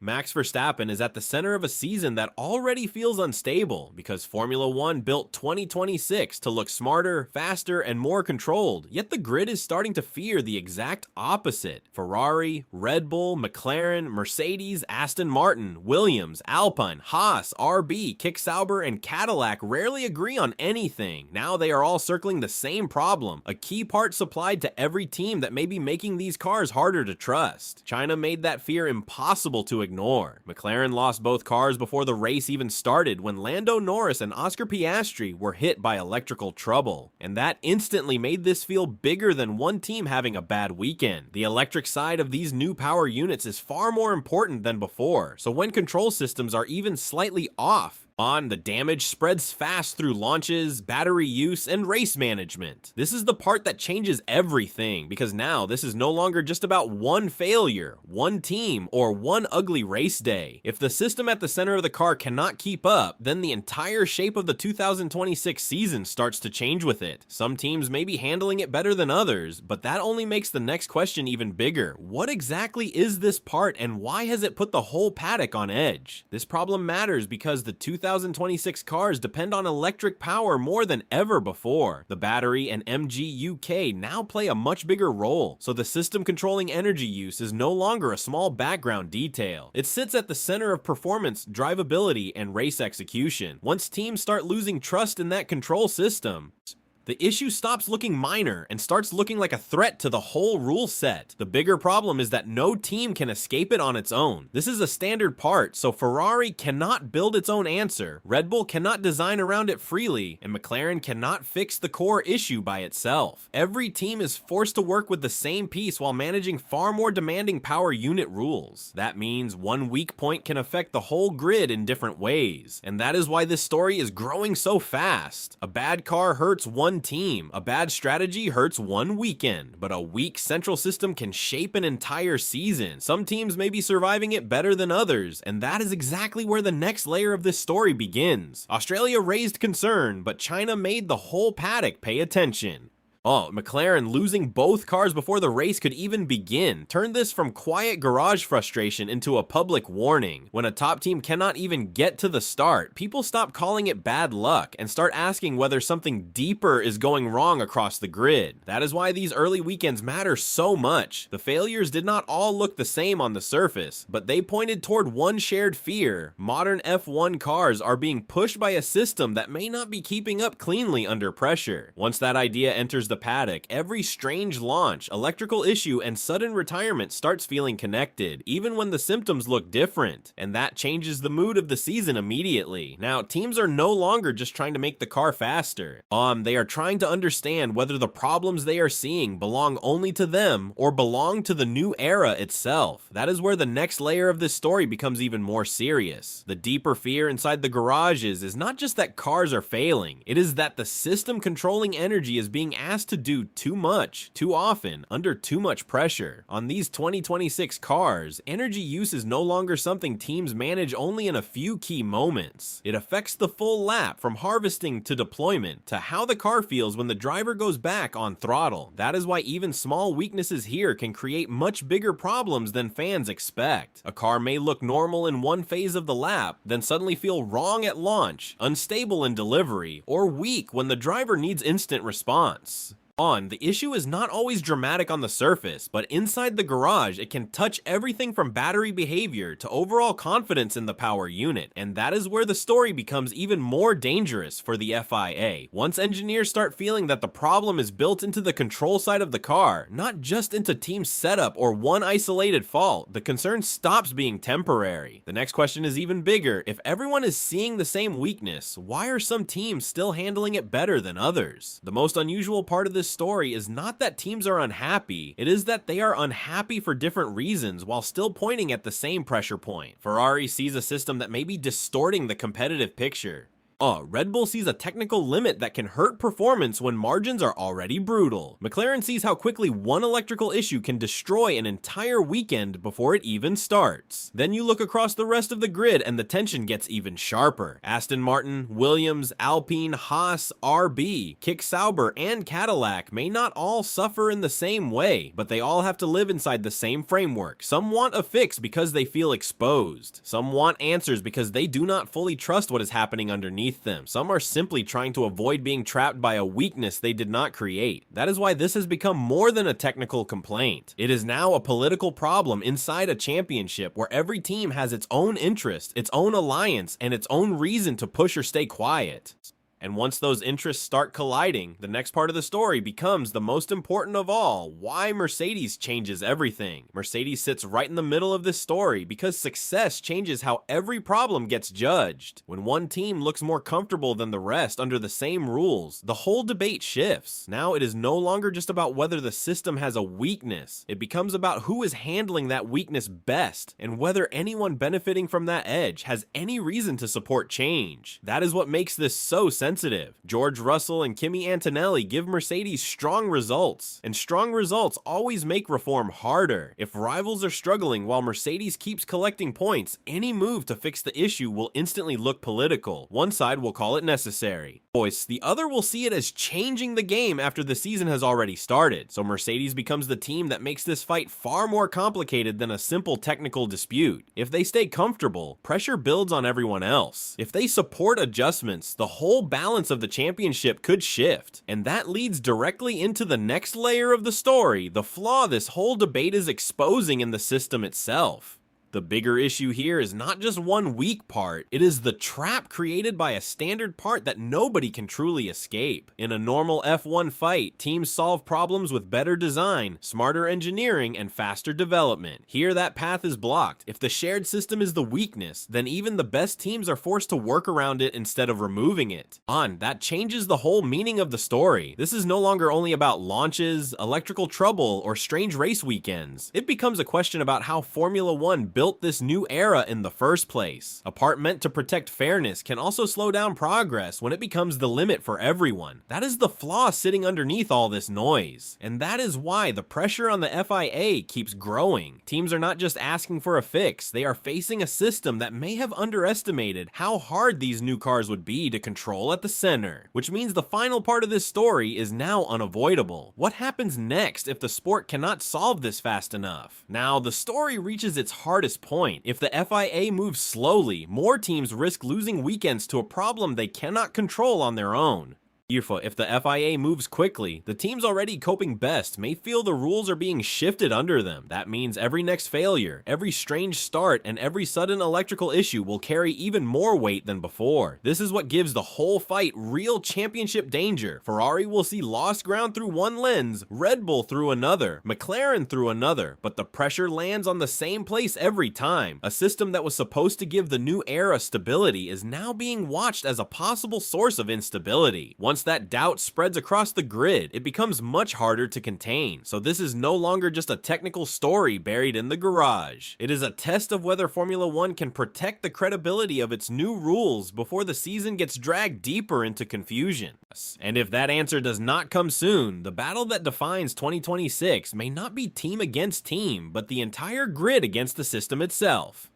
Max Verstappen is at the center of a season that already feels unstable because Formula One built 2026 to look smarter, faster, and more controlled, yet the grid is starting to fear the exact opposite. Ferrari, Red Bull, McLaren, Mercedes, Aston Martin, Williams, Alpine, Haas, RB, Kick Sauber, and Cadillac rarely agree on anything. Now they are all circling the same problem, a key part supplied to every team that may be making these cars harder to trust. China made that fear impossible to ignore. McLaren lost both cars before the race even started when Lando Norris and Oscar Piastri were hit by electrical trouble, and that instantly made this feel bigger than one team having a bad weekend. The electric side of these new power units is far more important than before, so when control systems are even slightly off, the damage spreads fast through launches, battery use, and race management. This is the part that changes everything, because now this is no longer just about one failure, one team, or one ugly race day. If the system at the center of the car cannot keep up, then the entire shape of the 2026 season starts to change with it. Some teams may be handling it better than others, but that only makes the next question even bigger. What exactly is this part, and why has it put the whole paddock on edge? This problem matters because the 2026 cars depend on electric power more than ever before. The battery and MGU-K now play a much bigger role, so the system controlling energy use is no longer a small background detail. It sits at the center of performance, drivability, and race execution. Once teams start losing trust in that control system, the issue stops looking minor and starts looking like a threat to the whole rule set. The bigger problem is that no team can escape it on its own. This is a standard part, so Ferrari cannot build its own answer, Red Bull cannot design around it freely, and McLaren cannot fix the core issue by itself. Every team is forced to work with the same piece while managing far more demanding power unit rules. That means one weak point can affect the whole grid in different ways, and that is why this story is growing so fast. A bad car hurts one team, a bad strategy hurts one weekend, but a weak central system can shape an entire season. Some teams may be surviving it better than others, and that is exactly where the next layer of this story begins. Australia raised concern, but China made the whole paddock pay attention. McLaren losing both cars before the race could even begin turned this from quiet garage frustration into a public warning. When a top team cannot even get to the start, people stop calling it bad luck and start asking whether something deeper is going wrong across the grid. That is why these early weekends matter so much. The failures did not all look the same on the surface, but they pointed toward one shared fear. Modern F1 cars are being pushed by a system that may not be keeping up cleanly under pressure. Once that idea enters the paddock, every strange launch, electrical issue, and sudden retirement starts feeling connected, even when the symptoms look different, and that changes the mood of the season immediately. Now, teams are no longer just trying to make the car faster. They are trying to understand whether the problems they are seeing belong only to them or belong to the new era itself. That is where the next layer of this story becomes even more serious. The deeper fear inside the garages is not just that cars are failing, it is that the system controlling energy is being asked to do too much, too often, under too much pressure. On these 2026 cars, energy use is no longer something teams manage only in a few key moments. It affects the full lap, from harvesting to deployment, to how the car feels when the driver goes back on throttle. That is why even small weaknesses here can create much bigger problems than fans expect. A car may look normal in one phase of the lap, then suddenly feel wrong at launch, unstable in delivery, or weak when the driver needs instant response. The issue is not always dramatic on the surface, but inside the garage, it can touch everything from battery behavior to overall confidence in the power unit, and that is where the story becomes even more dangerous for the FIA. Once engineers start feeling that the problem is built into the control side of the car, not just into team setup or one isolated fault, the concern stops being temporary. The next question is even bigger. If everyone is seeing the same weakness, why are some teams still handling it better than others? The most unusual part of this story is not that teams are unhappy, it is that they are unhappy for different reasons while still pointing at the same pressure point. Ferrari sees a system that may be distorting the competitive picture. Red Bull sees a technical limit that can hurt performance when margins are already brutal. McLaren sees how quickly one electrical issue can destroy an entire weekend before it even starts. Then you look across the rest of the grid and the tension gets even sharper. Aston Martin, Williams, Alpine, Haas, RB, Kick Sauber, and Cadillac may not all suffer in the same way, but they all have to live inside the same framework. Some want a fix because they feel exposed. Some want answers because they do not fully trust what is happening underneath them. Some are simply trying to avoid being trapped by a weakness they did not create. That is why this has become more than a technical complaint. It is now a political problem inside a championship where every team has its own interest, its own alliance, and its own reason to push or stay quiet. And once those interests start colliding, the next part of the story becomes the most important of all: why Mercedes changes everything. Mercedes sits right in the middle of this story because success changes how every problem gets judged. When one team looks more comfortable than the rest under the same rules, the whole debate shifts. Now it is no longer just about whether the system has a weakness. It becomes about who is handling that weakness best and whether anyone benefiting from that edge has any reason to support change. That is what makes this so sensitive. George Russell and Kimi Antonelli give Mercedes strong results, and strong results always make reform harder. If rivals are struggling while Mercedes keeps collecting points, any move to fix the issue will instantly look political. One side will call it necessary. The other will see it as changing the game after the season has already started. So Mercedes becomes the team that makes this fight far more complicated than a simple technical dispute. If they stay comfortable, pressure builds on everyone else. If they support adjustments, the whole balance of the championship could shift. And that leads directly into the next layer of the story, the flaw this whole debate is exposing in the system itself. The bigger issue here is not just one weak part, it is the trap created by a standard part that nobody can truly escape. In a normal F1 fight, teams solve problems with better design, smarter engineering, and faster development. Here that path is blocked. If the shared system is the weakness, then even the best teams are forced to work around it instead of removing it. That changes the whole meaning of the story. This is no longer only about launches, electrical trouble, or strange race weekends. It becomes a question about how Formula 1 built this new era in the first place. A part meant to protect fairness can also slow down progress when it becomes the limit for everyone. That is the flaw sitting underneath all this noise. And that is why the pressure on the FIA keeps growing. Teams are not just asking for a fix, they are facing a system that may have underestimated how hard these new cars would be to control at the center. Which means the final part of this story is now unavoidable. What happens next if the sport cannot solve this fast enough? Now, the story reaches its hardest point. If the FIA moves slowly, more teams risk losing weekends to a problem they cannot control on their own. If the FIA moves quickly, the teams already coping best may feel the rules are being shifted under them. That means every next failure, every strange start, and every sudden electrical issue will carry even more weight than before. This is what gives the whole fight real championship danger. Ferrari will see lost ground through one lens, Red Bull through another, McLaren through another, but the pressure lands on the same place every time. A system that was supposed to give the new era stability is now being watched as a possible source of instability. Once that doubt spreads across the grid, it becomes much harder to contain. So this is no longer just a technical story buried in the garage. It is a test of whether Formula 1 can protect the credibility of its new rules before the season gets dragged deeper into confusion. And if that answer does not come soon, the battle that defines 2026 may not be team against team, but the entire grid against the system itself.